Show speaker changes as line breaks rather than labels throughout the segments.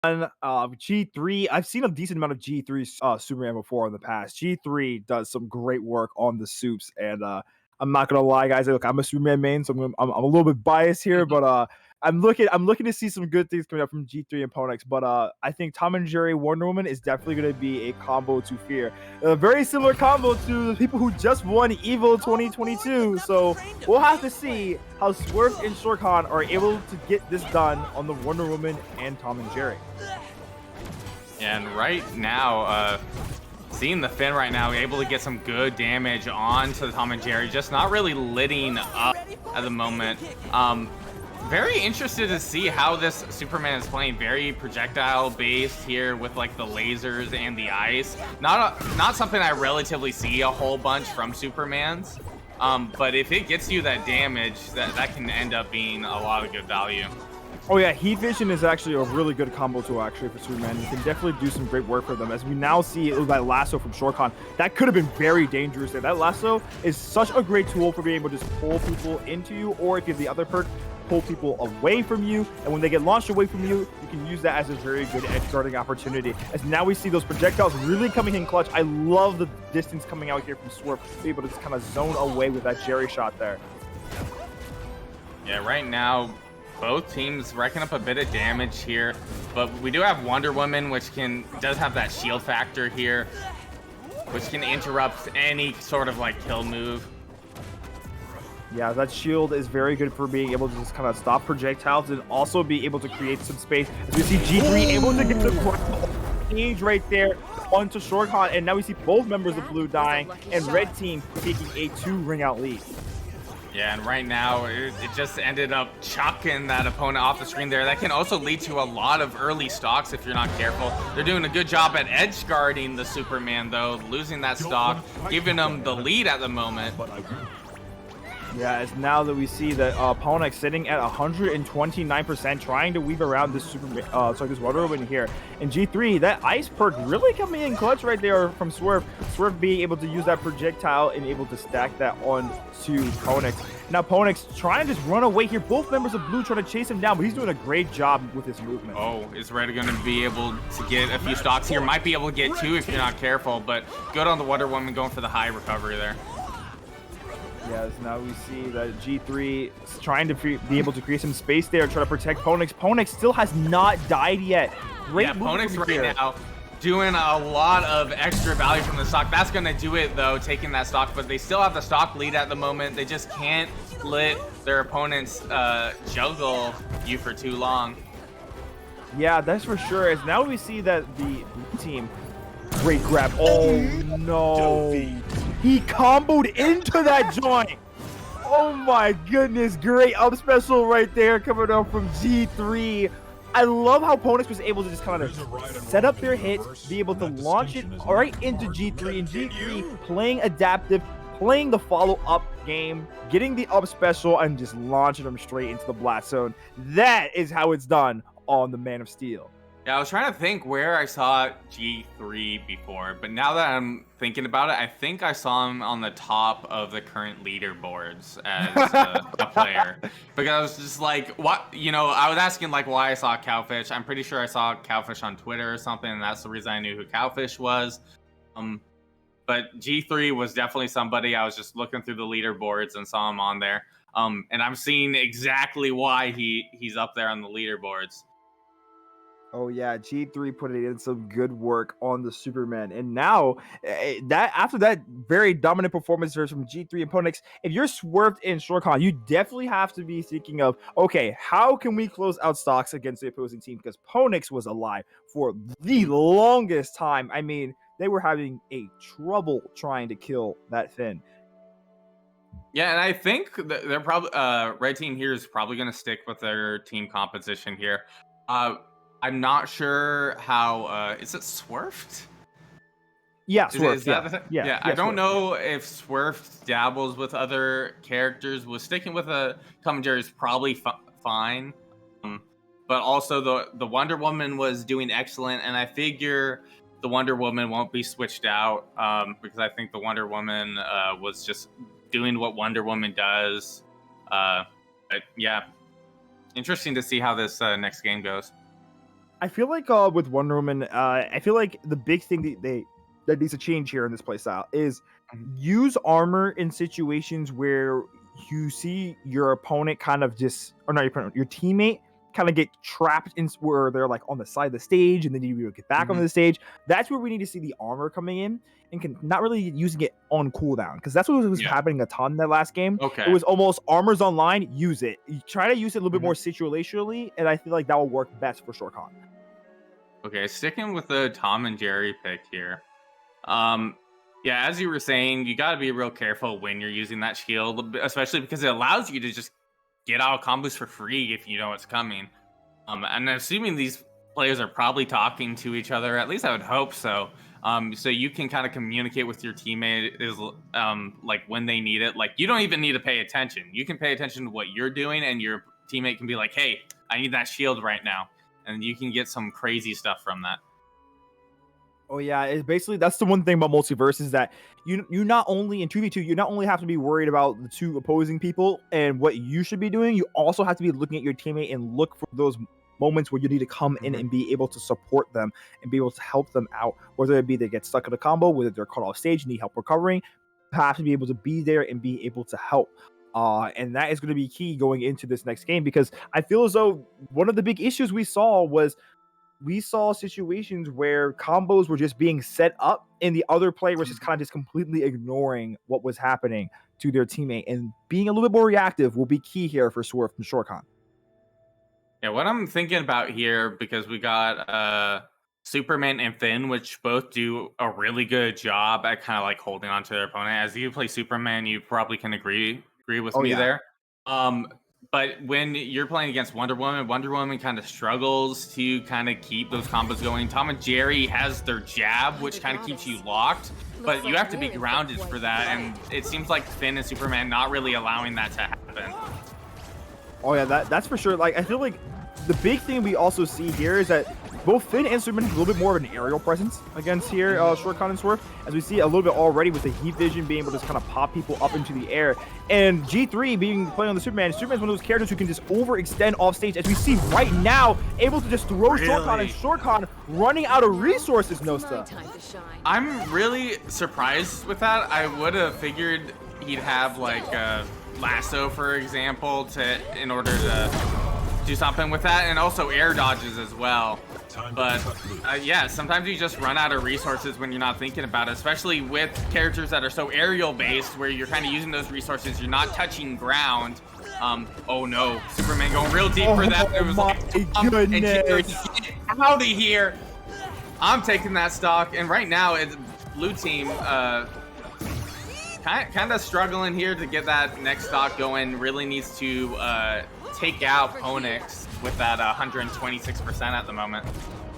G3, I've seen a decent amount of G3 Superman before in the past. G3 does some great work on the soups, and I'm not gonna lie, guys. Look, I'm a Superman main, so I'm a little bit biased here, but I'm looking to see some good things coming up from G3 and Ponix. But I think Tom and Jerry Wonder Woman is definitely gonna be a combo to fear. A very similar combo to the people who just won Evo 2022. So we'll have to see how Swirft and Shorkhan are able to get this done on the Wonder Woman and Tom and Jerry.
And right now, seeing the Finn right now, able to get some good damage onto the Tom and Jerry, just not really litting up at the moment. Very interested to see how this Superman is playing. Very projectile based here with like the lasers and the ice. Not something I relatively see a whole bunch from Superman's. But if it gets you that damage, that can end up being a lot of good value.
Oh yeah, Heat Vision is actually a really good combo tool actually for Superman. You can definitely do some great work for them. As we now see that lasso from Shorkhan, that could have been very dangerous there. That lasso is such a great tool for being able to just pull people into you, or if you have the other perk, pull people away from you. And when they get launched away from you, you can use that as a very good edge guarding opportunity. As now we see those projectiles really coming in clutch. I love the distance coming out here from Swirft, to be able to just kind of zone away with that Jerry shot there.
Yeah, right now, both teams racking up a bit of damage here, but we do have Wonder Woman, which does have that shield factor here, which can interrupt any sort of like kill move.
Yeah, that shield is very good for being able to just kind of stop projectiles and also be able to create some space. As we see G3 able to get the range right there onto Shorkhan, and now we see both members of Blue dying and Red Team taking a 2-ring out lead.
Yeah, and right now, it just ended up chucking that opponent off the screen there. That can also lead to a lot of early stocks if you're not careful. They're doing a good job at edge guarding the Superman, though, losing that stock, giving them the lead at the moment.
Yeah, as now that we see that Ponix sitting at 129%, trying to weave around this this Wonder Woman here. And G3, that ice perk really coming in clutch right there from Swirft. Swirft being able to use that projectile and able to stack that on to Ponix. Now Ponix trying to just run away here. Both members of Blue trying to chase him down, but he's doing a great job with his movement.
Oh, is Red going to be able to get a few stocks here? Might be able to get 2 if you're not careful, but good on the Wonder Woman going for the high recovery there.
Yes, now we see that G3 is trying to be able to create some space there, try to protect Ponix. Ponix still has not died yet. Great
Ponix right now doing a lot of extra value from the stock. That's going to do it, though, taking that stock, but they still have the stock lead at the moment. They just can't let their opponents juggle you for too long.
Yeah, that's for sure. As now we see that the team, great grab. Oh, no. He comboed into that joint. Oh my goodness, great up special right there coming up from G3. I love how Ponix was able to just kind of set up their hits, be able to launch it right into G3, and G3 playing adaptive, playing the follow-up game, getting the up special, and just launching them straight into the blast zone. That is how it's done on the Man of Steel.
Yeah, I was trying to think where I saw G3 before, but now that I'm thinking about it, I think I saw him on the top of the current leaderboards as a player. Because I was just like, what? You know, I was asking like why I saw Cowfish. I'm pretty sure I saw Cowfish on Twitter or something, and that's the reason I knew who Cowfish was. But G3 was definitely somebody. I was just looking through the leaderboards and saw him on there. And I'm seeing exactly why he's up there on the leaderboards.
Oh yeah, G3 put in some good work on the Superman, and now that after that very dominant performance from G3 and Ponix, if you're Swirft in Shorkhan, you definitely have to be thinking of, okay, how can we close out stocks against the opposing team? Because Ponix was alive for the longest time. I mean, they were having a trouble trying to kill that Finn.
Yeah, and I think they're probably Red Team here is probably going to stick with their team composition here. I'm not sure how is it Swirft?
Yeah, Swirft. Yeah,
I don't
Swirft,
know if Swirft dabbles with other characters. Was sticking with a commentary is probably fine, but also the Wonder Woman was doing excellent, and I figure the Wonder Woman won't be switched out because I think the Wonder Woman was just doing what Wonder Woman does. But yeah, interesting to see how this next game goes.
I feel like with Wonder Woman, I feel like the big thing that needs to change here in this playstyle is use armor in situations where you see your opponent kind of just, or not your opponent, your teammate kind of get trapped in where they're like on the side of the stage and then you get back onto the stage. That's where we need to see the armor coming in and not really using it on cooldown, because that's what was happening a ton in that last game.
Okay.
It was almost armor's online, use it. You try to use it a little bit more situationally, and I feel like that will work best for Shorkhan.
Okay, sticking with the Tom and Jerry pick here. Yeah, as you were saying, you got to be real careful when you're using that shield, especially because it allows you to just get out combos for free if you know it's coming. And assuming these players are probably talking to each other, at least I would hope so. So you can kind of communicate with your teammate like when they need it. Like, you don't even need to pay attention. You can pay attention to what you're doing, and your teammate can be like, "Hey, I need that shield right now," and you can get some crazy stuff from that.
Oh yeah, it's basically, that's the one thing about MultiVersus is that you not only in 2v2, you not only have to be worried about the two opposing people and what you should be doing, you also have to be looking at your teammate and look for those moments where you need to come in and be able to support them and be able to help them out, whether it be they get stuck in a combo, whether they're caught off stage, need help recovering. You have to be able to be there and be able to help. And that is going to be key going into this next game, because I feel as though one of the big issues we saw situations where combos were just being set up and the other player was just kind of just completely ignoring what was happening to their teammate, and being a little bit more reactive will be key here for Swirft and Shorkhan.
Yeah, what I'm thinking about here, because we got Superman and Finn, which both do a really good job at kind of like holding on to their opponent. As you play Superman, you probably can agree with me there. But when you're playing against Wonder Woman kind of struggles to kind of keep those combos going. Tom and Jerry has their jab, which kind of keeps you locked, but you have to be grounded for that, and it seems like Finn and Superman not really allowing that to happen.
Oh yeah, that's for sure. Like, I feel like the big thing we also see here is that both Finn and Superman have a little bit more of an aerial presence against here, Shorkhan and Swirft, as we see a little bit already with the heat vision being able to kind of pop people up into the air. And G3 being playing on the Superman's one of those characters who can just overextend off stage, as we see right now, able to just throw Shorkhan, and Shorkhan running out of resources, Nosta.
I'm really surprised with that. I would have figured he'd have like a lasso, for example, in order to do something with that, and also air dodges as well. But yeah, sometimes you just run out of resources when you're not thinking about it, especially with characters that are so aerial based, where you're kind of using those resources, you're not touching ground. Oh no, Superman going real deep for that. It was
goodness.
Get out of here. I'm taking that stock, and right now it's blue team kind of struggling here to get that next stock going. Really needs to take out Ponix with that 126% at the moment.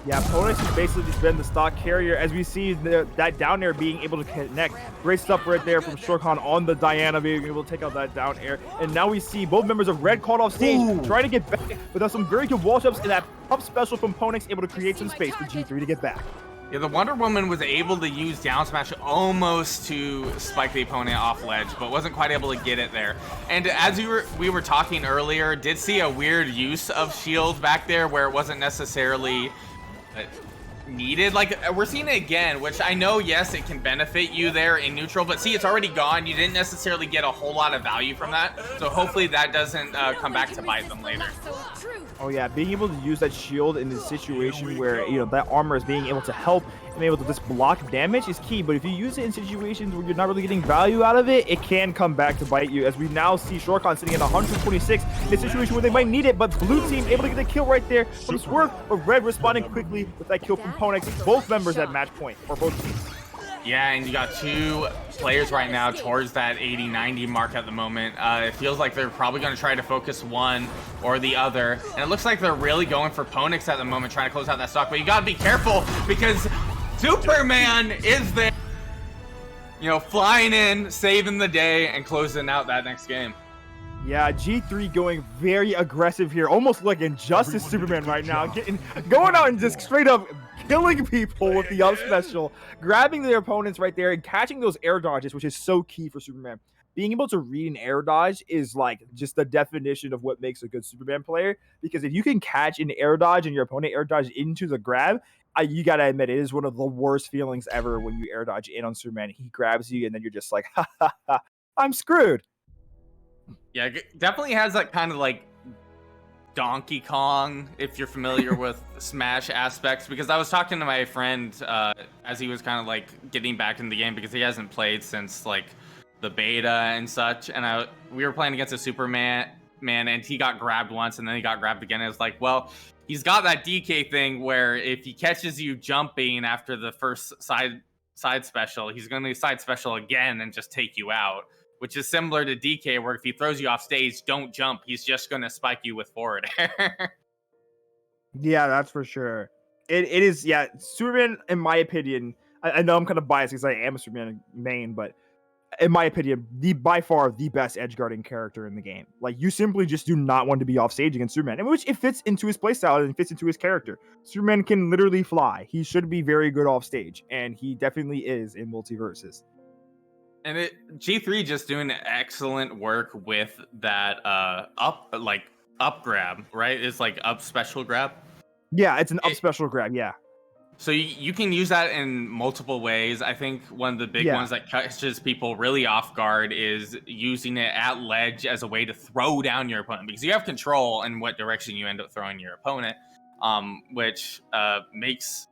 Yeah, Ponix has basically just been the stock carrier, as we see that down air being able to connect. Great stuff right there from Shorkhan on the Diana, being able to take out that down air. And now we see both members of Red caught off stage, trying to get back without some very good wall jumps, and that up special from Ponix able to create some space for G3 to get back.
Yeah, the Wonder Woman was able to use down smash almost to spike the opponent off ledge, but wasn't quite able to get it there. And as we were talking earlier, did see a weird use of shield back there where it wasn't necessarily needed. Like, we're seeing it again, which I know, yes, it can benefit you there in neutral, but see, it's already gone. You didn't necessarily get a whole lot of value from that, so hopefully that doesn't come back to bite them later.
Oh yeah, being able to use that shield in a situation where, you know, that armor is being able to help and able to just block damage is key. But if you use it in situations where you're not really getting value out of it, it can come back to bite you, as we now see Shorkhan sitting at 126 in a situation where they might need it, but blue team able to get the kill right there from Swirft, but red responding quickly with that kill from Ponix. Both members at match point, or both teams.
Yeah, and you got two players right now towards that 80-90 mark at the moment. It feels like they're probably going to try to focus one or the other. And it looks like they're really going for Ponix at the moment, trying to close out that stock. But you got to be careful, because Superman is there, you know, flying in, saving the day, and closing out that next game.
Yeah, G3 going very aggressive here, almost like Injustice Superman right now, going out and just straight up killing people with the up special, grabbing their opponents right there and catching those air dodges, which is so key for Superman. being able to read an air dodge is like just the definition of what makes a good Superman player. Because if you can catch an air dodge and your opponent air dodge into the grab, you gotta admit it is one of the worst feelings ever when you air dodge in on Superman. He grabs you and then you're just like, ha ha ha, I'm screwed.
Yeah, definitely has that kind of like Donkey Kong, if you're familiar with Smash aspects, because I was talking to my friend as he was kind of like getting back in the game because he hasn't played since like the beta and such, and we were playing against a Superman and he got grabbed once and then he got grabbed again. It was like, well, he's got that DK thing where if he catches you jumping after the first side special, he's going to side special again and just take you out. Which is similar to DK, where if he throws you off stage, don't jump. He's just going to spike you with forward air.
Yeah, that's for sure. It is, yeah. Superman, in my opinion, I know I'm kind of biased because I am a Superman main, but in my opinion, by far the best edge guarding character in the game. Like, you simply just do not want to be off stage against Superman, in which it fits into his playstyle and fits into his character. Superman can literally fly. He should be very good off stage, and he definitely is in MultiVersus.
And G3 just doing excellent work with that up grab, right? It's like up special grab.
Yeah, it's an up special grab, yeah.
So you can use that in multiple ways. I think one of the big ones that catches people really off guard is using it at ledge as a way to throw down your opponent, because you have control in what direction you end up throwing your opponent, which makes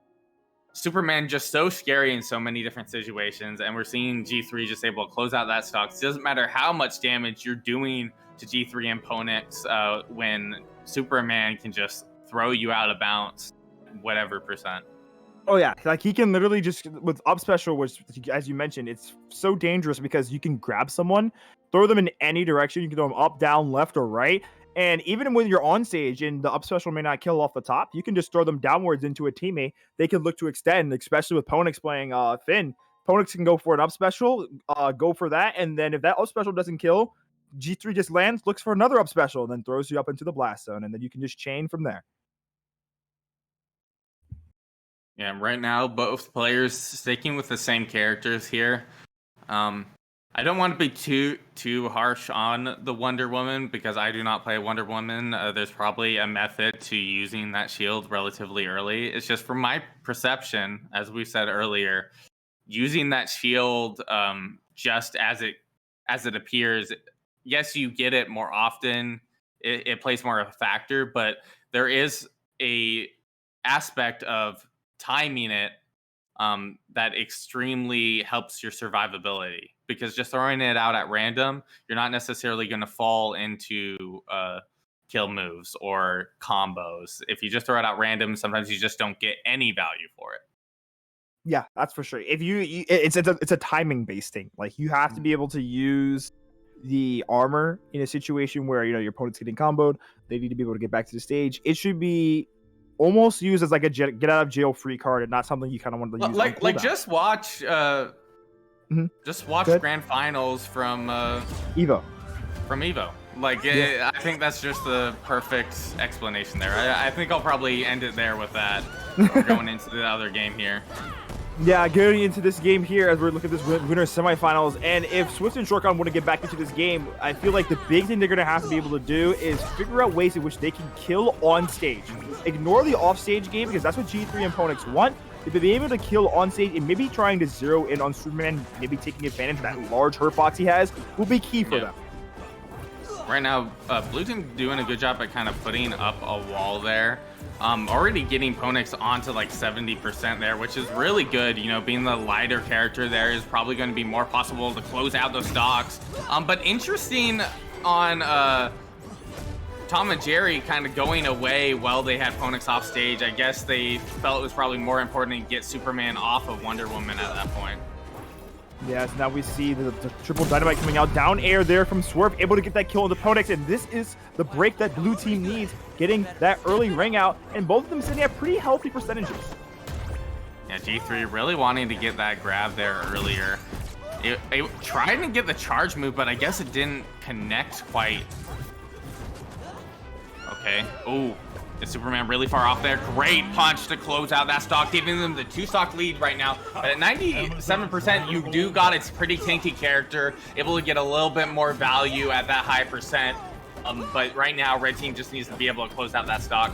Superman just so scary in so many different situations. And we're seeing G3 just able to close out that stock. It doesn't matter how much damage you're doing to G3 and Ponix when Superman can just throw you out of bounds whatever percent.
Oh yeah, like he can literally just, with up special, which as you mentioned, it's so dangerous because you can grab someone, throw them in any direction. You can throw them up, down, left, or right. And even when you're on stage and the up special may not kill off the top, you can just throw them downwards into a teammate. They can look to extend, especially with Ponix playing Finn. Ponix can go for an up special, go for that, and then if that up special doesn't kill, G3 just lands, looks for another up special, and then throws you up into the blast zone, and then you can just chain from there.
Yeah, right now both players sticking with the same characters here. I don't want to be too harsh on the Wonder Woman because I do not play Wonder Woman. There's probably a method to using that shield relatively early. It's just from my perception, as we said earlier, using that shield just as it appears. Yes, you get it more often. It plays more of a factor, but there is a aspect of timing it that extremely helps your survivability, because just throwing it out at random, you're not necessarily going to fall into kill moves or combos. If you just throw it out random, sometimes you just don't get any value for it.
Yeah, that's for sure. If it's a timing based thing. Like, you have to be able to use the armor in a situation where your opponent's getting comboed. They need to be able to get back to the stage. It should be almost used as like a get out of jail free card and not something you kind of want to use.
Like just watch grand finals from
Evo.
Like, I think that's just the perfect explanation there. I think I'll probably end it there with that. Going into the other game here.
Yeah, getting into this game here as we're looking at this winner semifinals, and if Swirft and Shorkhan want to get back into this game, I feel like the big thing they're going to have to be able to do is figure out ways in which they can kill on stage. Ignore the off-stage game, because that's what G3 and Ponix want. If they're able to kill on stage and maybe trying to zero in on Superman, maybe taking advantage of that large hurt box he has, will be key for them.
Right now, Blue Team doing a good job at kind of putting up a wall there. Already getting Ponix onto like 70% there, which is really good. Being the lighter character there is probably going to be more possible to close out those stocks. But interesting on Tom and Jerry kind of going away while they had Ponix off stage. I guess they felt it was probably more important to get Superman off of Wonder Woman at that point.
Yes, now we see the triple dynamite coming out. Down air there from Swirft, able to get that kill on the Ponix, and this is the break that Blue Team needs, getting that early ring out, and both of them sitting at pretty healthy percentages.
Yeah, G3 really wanting to get that grab there earlier. It tried to get the charge move, but I guess it didn't connect quite. Okay. Ooh. Is Superman really far off there? Great punch to close out that stock, giving them the 2-stock lead right now. But at 97%, you do got its pretty tanky character, able to get a little bit more value at that high percent. But right now, red team just needs to be able to close out that stock.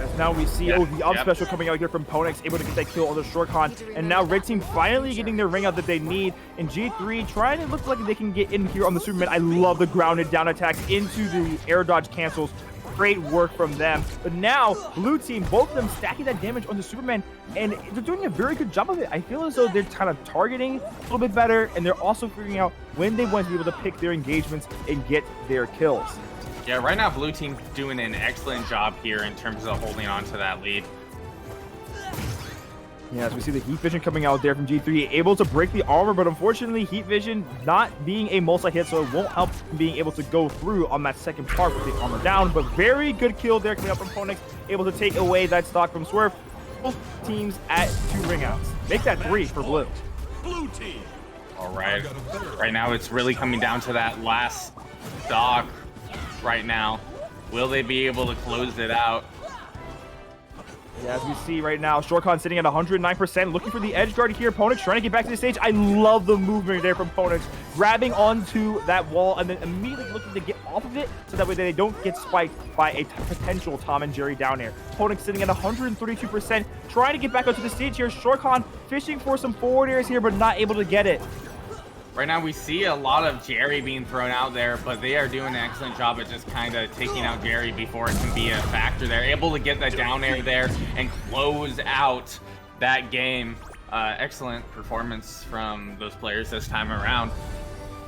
As now we see the up special coming out here from Ponix, able to get that kill on the Shorkhan. And now red team finally getting their ring out that they need. And G3 trying to look like they can get in here on the Superman. I love the grounded down attacks into the air dodge cancels. Great work from them. But now, blue team, both of them stacking that damage on the Superman, and they're doing a very good job of it. I feel as though they're kind of targeting a little bit better, and they're also figuring out when they want to be able to pick their engagements and get their kills.
Yeah, right now, blue team doing an excellent job here in terms of holding on to that lead.
Yeah, as we see the Heat Vision coming out there from G3, able to break the armor, but unfortunately, Heat Vision not being a multi-hit, so it won't help being able to go through on that second part with the armor down. But very good kill there coming up from Ponix, able to take away that stock from Swirft. Both teams at 2 ring outs. Make that 3 for blue.
Blue team.
All right. Right now, it's really coming down to that last stock right now. Will they be able to close it out?
Yeah, as we see right now, Shorkhan sitting at 109%, looking for the edge guard here. Ponix trying to get back to the stage. I love the movement there from Ponix, grabbing onto that wall and then immediately looking to get off of it so that way they don't get spiked by a potential Tom and Jerry down air. Ponix sitting at 132%, trying to get back onto the stage here. Shorkhan fishing for some forward airs here, but not able to get it.
Right now, we see a lot of Jerry being thrown out there, but they are doing an excellent job at just kind of taking out Jerry before it can be a factor. They're able to get that down air there and close out that game. Excellent performance from those players this time around.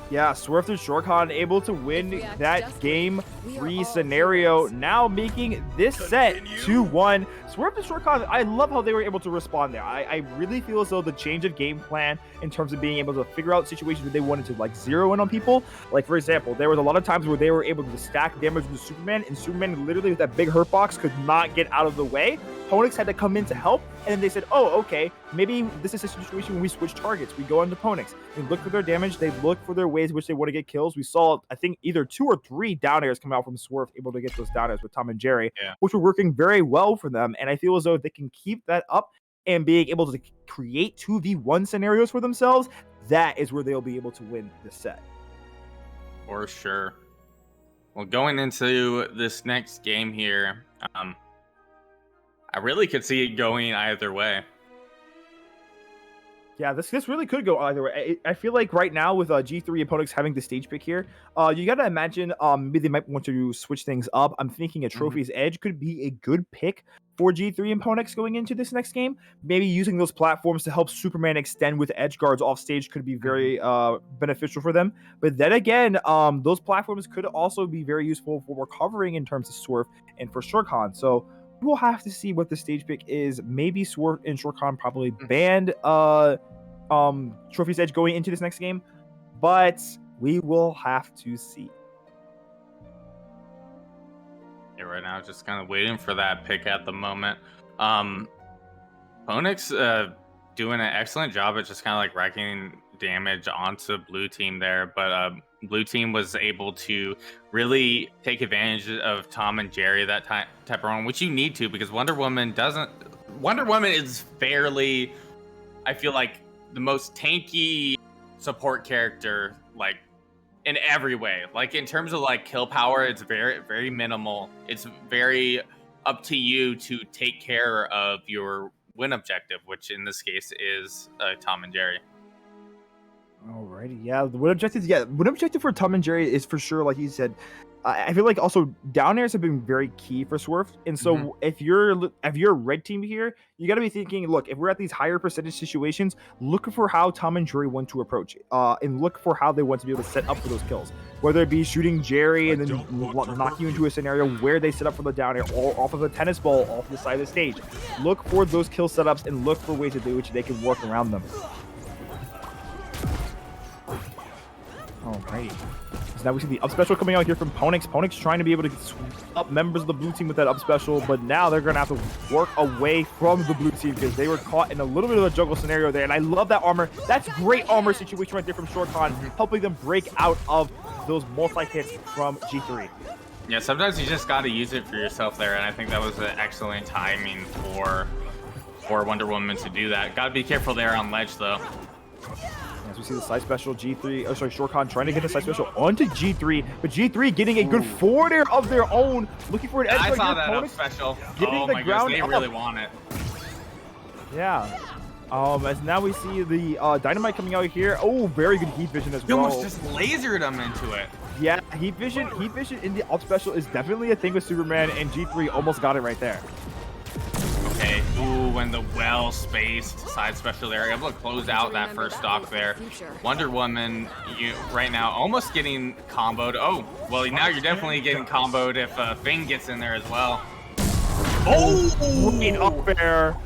Yeah, Swirft and Shorkhan able to win that game 3 scenario, now making this set 2-1. Swirft and Shorkhan, I love how they were able to respond there. I really feel as though the change of game plan in terms of being able to figure out situations where they wanted to like zero in on people. Like for example, there was a lot of times where they were able to stack damage with Superman, and Superman literally with that big hurt box could not get out of the way. Ponix had to come in to help, and then they said, oh, okay, maybe this is a situation when we switch targets. We go into Ponix. They look for their damage. They look for their ways in which they want to get kills. We saw, I think, either 2 or 3 down airs come out from Swirft, able to get those down airs with Tom and Jerry, which were working very well for them. And I feel as though if they can keep that up and being able to create 2v1 scenarios for themselves, that is where they'll be able to win this set.
For sure. Well, going into this next game here, I really could see it going either way.
Yeah, this really could go either way. I feel like right now with G3 and Ponix having the stage pick here, you got to imagine maybe they might want to switch things up. I'm thinking a Trophy's Edge could be a good pick for G3 and Ponix going into this next game. Maybe using those platforms to help Superman extend with edge guards off stage could be very beneficial for them. But then again, those platforms could also be very useful for recovering in terms of Swirft and for Shorkhan. So we'll have to see what the stage pick is. Maybe Swirft and Shorkhan probably banned Trophy's Edge going into this next game, but we will have to see.
Yeah, right now just kind of waiting for that pick at the moment. Ponix doing an excellent job at just kind of like wrecking damage onto blue team there, but blue team was able to really take advantage of Tom and Jerry that type of run, which you need to, because Wonder Woman is fairly, I feel like, the most tanky support character, like in every way. Like in terms of like kill power, it's very, very minimal. It's very up to you to take care of your win objective, which in this case is Tom and Jerry.
Alrighty, yeah. The win objective for Tom and Jerry is for sure, like you said. I feel like also down airs have been very key for Swirft, and so if you're a red team here, you got to be thinking, look, if we're at these higher percentage situations, look for how Tom and Jerry want to approach it, and look for how they want to be able to set up for those kills. Whether it be shooting Jerry and then knock you into a scenario where they set up for the down air, or off of a tennis ball off the side of the stage. Look for those kill setups and look for ways to do which they can work around them. Alright. So now we see the up special coming out here from Ponix. Ponix trying to be able to sweep up members of the blue team with that up special, but now they're going to have to work away from the blue team because they were caught in a little bit of a juggle scenario there. And I love that armor. That's great armor situation right there from Shorkhan, helping them break out of those multi-hits from G3.
Yeah, sometimes you just got to use it for yourself there, and I think that was an excellent timing for Wonder Woman to do that. Got to be careful there on ledge, though.
As we see the side special, G3, oh sorry, Shorkhan trying to get the side special onto G3, but G3 getting a good forward air of their own, looking for an edge.
I saw that up special. Oh my goodness, they really want it.
Yeah. As now we see the Dynamite coming out here. Oh, very good heat vision as well.
He almost just lasered him into it.
Yeah, heat vision in the up special is definitely a thing with Superman, and G3 almost got it right there.
Okay, ooh, and the well-spaced side special there, able to close out that first stock there. Wonder Woman, right now, almost getting comboed. Oh, well, now you're definitely getting comboed if Fing gets in there as well.
Oh, up there.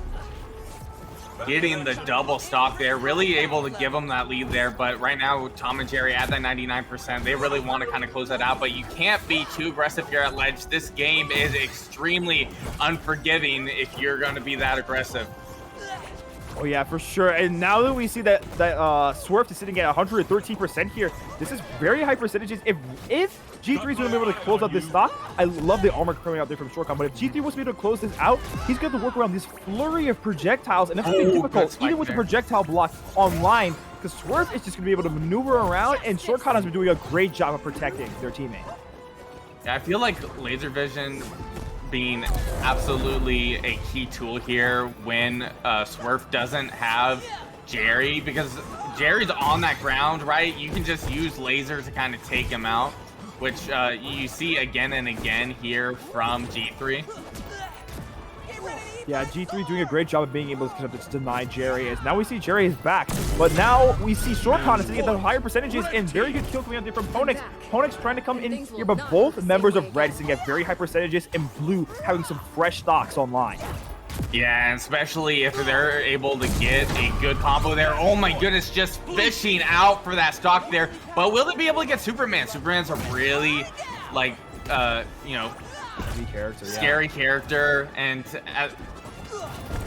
Getting the double stock there, really able to give them that lead there. But right now, Tom and Jerry at that 99%, they really want to kind of close that out. But you can't be too aggressive here at ledge. This game is extremely unforgiving if you're going to be that aggressive.
Oh yeah, for sure. And now that we see that Swirft is sitting at 113% here, this is very high percentages. If G3 is going to be able to close out this stock, I love the armor coming out there from Shorkhan, but if G3 was able to close this out, he's going to have to work around this flurry of projectiles, and that's going to be difficult, even with the projectile block online, because Swirft is just going to be able to maneuver around, and Shorkhan has been doing a great job of protecting their teammate.
Yeah, I feel like laser vision being absolutely a key tool here when Swirft doesn't have Jerry, because Jerry's on that ground, right? You can just use laser to kind of take him out, which you see again and again here from G3.
Yeah, G3 doing a great job of being able to kind of just deny Jerry, as now we see Jerry is back, but now we see Shorkhan is sitting at the higher percentages, and very good kill coming out there from Ponix. Ponix trying to come in here, but both members of Red sitting at very high percentages, and Blue having some fresh stocks online.
Yeah, and especially if they're able to get a good combo there. Oh my goodness, just fishing out for that stock there. But will they be able to get Superman? Superman's a really, like, you know, scary character, and at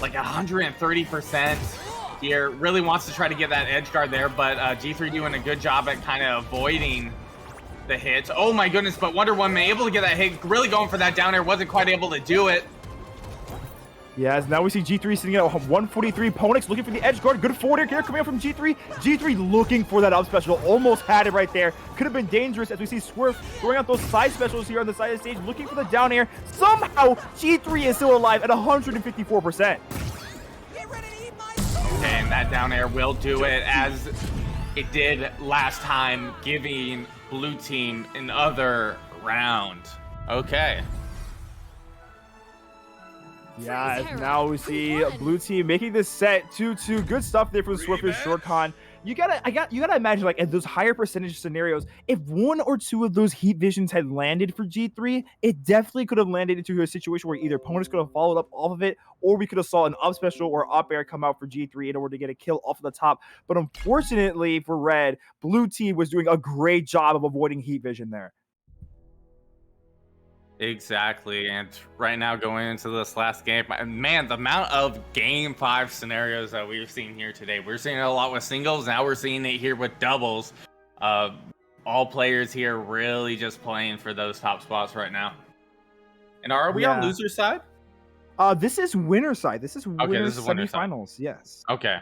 like 130% here, really wants to try to get that edge guard there, but G3 doing a good job at kind of avoiding the hits. Oh my goodness, but Wonder Woman able to get that hit, really going for that down air, wasn't quite able to do it.
Yeah, as now we see G3 sitting at 143. Ponix looking for the edge guard. Good forward air here coming out from G3. G3 looking for that up special. Almost had it right there. Could have been dangerous, as we see Swirft throwing out those side specials here on the side of the stage, looking for the down air. Somehow, G3 is still alive at 154%.
Okay, and that down air will do it, as it did last time, giving Blue Team another round. Okay.
Yeah, as now we see Blue Team making this set 2-2. Good stuff there from Swirft and Shorkhan. You gotta imagine, like, at those higher percentage scenarios, if one or two of those heat visions had landed for G3, it definitely could have landed into a situation where either opponents could have followed up off of it, or we could have saw an up special or up air come out for G3 in order to get a kill off of the top. But unfortunately for Red, Blue Team was doing a great job of avoiding heat vision there.
Exactly, and right now going into this last game, man, the amount of Game 5 scenarios that we've seen here today. We're seeing it a lot with singles, now we're seeing it here with doubles. All players here really just playing for those top spots right now. And are we on loser side?
This is winner side. This is winner's semifinals, yes.
Okay.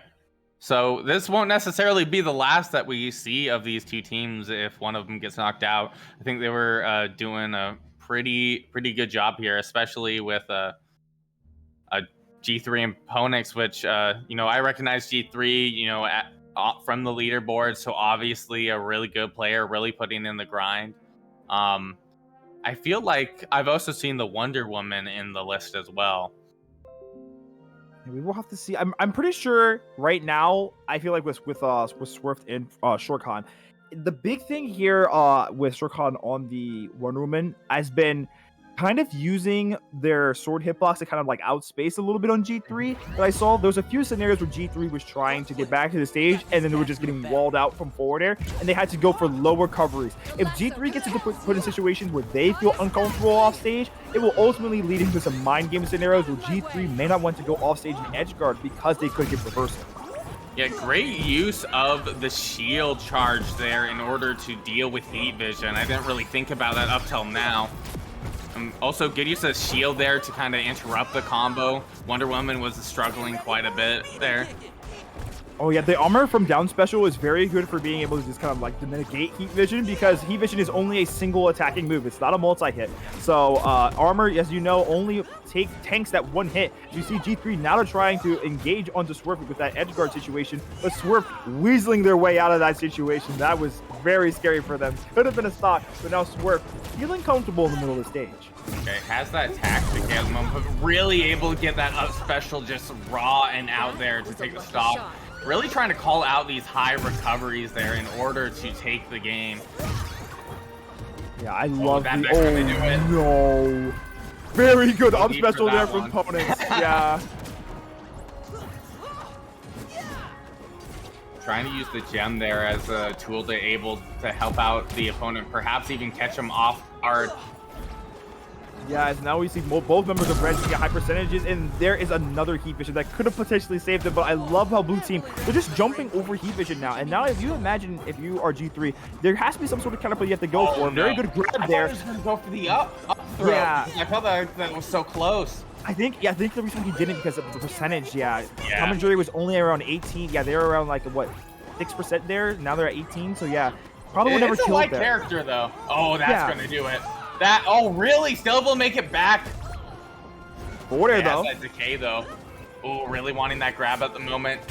So this won't necessarily be the last that we see of these two teams if one of them gets knocked out. I think they were doing a pretty good job here, especially with a G3 and Ponix, which you know, I recognize G3, you know, from the leaderboard, so obviously a really good player, really putting in the grind. I feel like I've also seen the Wonder Woman in the list as well.
We will have to see. I'm pretty sure right now, I feel like with Swirft and Shorkhan, the big thing here with Shorkhan on the Wonder Woman has been kind of using their sword hitbox to kind of like outspace a little bit on G3. That I saw there was a few scenarios where G3 was trying to get back to the stage, and then they were just getting walled out from forward air, and they had to go for low recoveries. If G3 gets into put in situations where they feel uncomfortable off stage, it will ultimately lead into some mind game scenarios where G3 may not want to go off stage and edge guard because they could get reversal.
Yeah, great use of the shield charge there in order to deal with heat vision. I didn't really think about that up till now. Also, good use of shield there to kind of interrupt the combo. Wonder Woman was struggling quite a bit there.
Oh yeah, the armor from down special is very good for being able to just kind of like negate heat vision, because heat vision is only a single attacking move. It's not a multi-hit. So armor, as you know, only tanks that one hit. You see G3 now trying to engage onto Swirft with that edge guard situation, but Swirft weaseling their way out of that situation. That was very scary for them. Could have been a stock, but now Swirft feeling comfortable in the middle of the stage.
Okay, has that tactic at the moment, but really able to get that up special just raw and out there to take the stop. Really trying to call out these high recoveries there in order to take the game.
Yeah, I love
that.
Oh, no. Very good up special there from Ponix. Yeah.
Trying to use the gem there as a tool to able to help out the opponent, perhaps even catch him off guard.
Yeah, as now we see both members of Red get high percentages, and there is another heat vision that could have potentially saved it, but I love how blue team, they're just jumping over heat vision now. And now if you imagine if you are G3, there has to be some sort of counterplay you have to go for. Very good grab there.
I was going to go for the up throw. Yeah. I felt that was so close.
I think the reason he didn't because of the percentage, Commentary was only around 18. Yeah, they were around like, what, 6% there? Now they're at 18, so yeah. Probably would never kill there.
It's a light character, though. Oh, that's going to do it. Oh, really? Still will make it back.
Forward air, though.
That decay, though. Oh, really wanting that grab at the moment.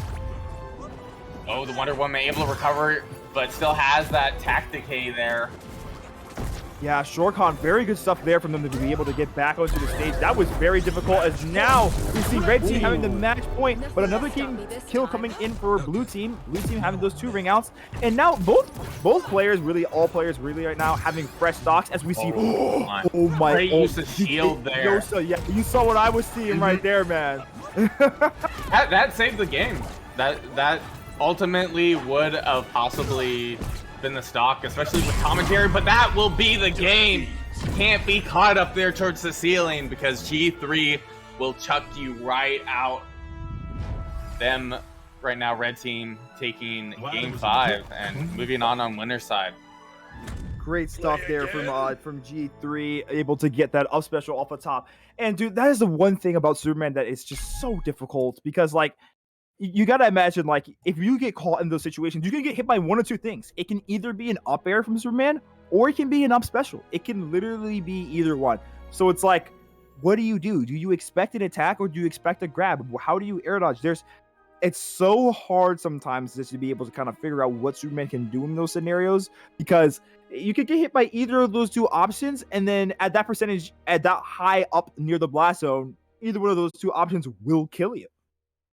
Oh, the Wonder Woman able to recover, but still has that tack decay there.
Yeah, Shorkhan, very good stuff there from them to be able to get back onto the stage. That was very difficult, as now we see red team having the match point, but another kill coming in for blue team. Blue team having those 2 ring outs, and now both players, really all players really right now, having fresh stocks as we see. Oh my!
Great use of shield there.
Yosa, yeah, you saw what I was seeing right there, man.
that saved the game. That ultimately would have possibly been the stock, especially with commentary, but that will be the game. Can't be caught up there towards the ceiling because G3 will chuck you right out. Them right now, red team taking game 5 and moving on winner's side.
Great stuff there from G3, able to get that up special off the top. And dude, that is the one thing about Superman that is just so difficult, because like, you gotta imagine, like, if you get caught in those situations, you can get hit by one or two things. It can either be an up air from Superman, or it can be an up special. It can literally be either one. So it's like, what do? Do you expect an attack, or do you expect a grab? How do you air dodge? It's so hard sometimes just to be able to kind of figure out what Superman can do in those scenarios, because you could get hit by either of those 2 options, and then at that percentage, at that high up near the blast zone, either one of those 2 options will kill you.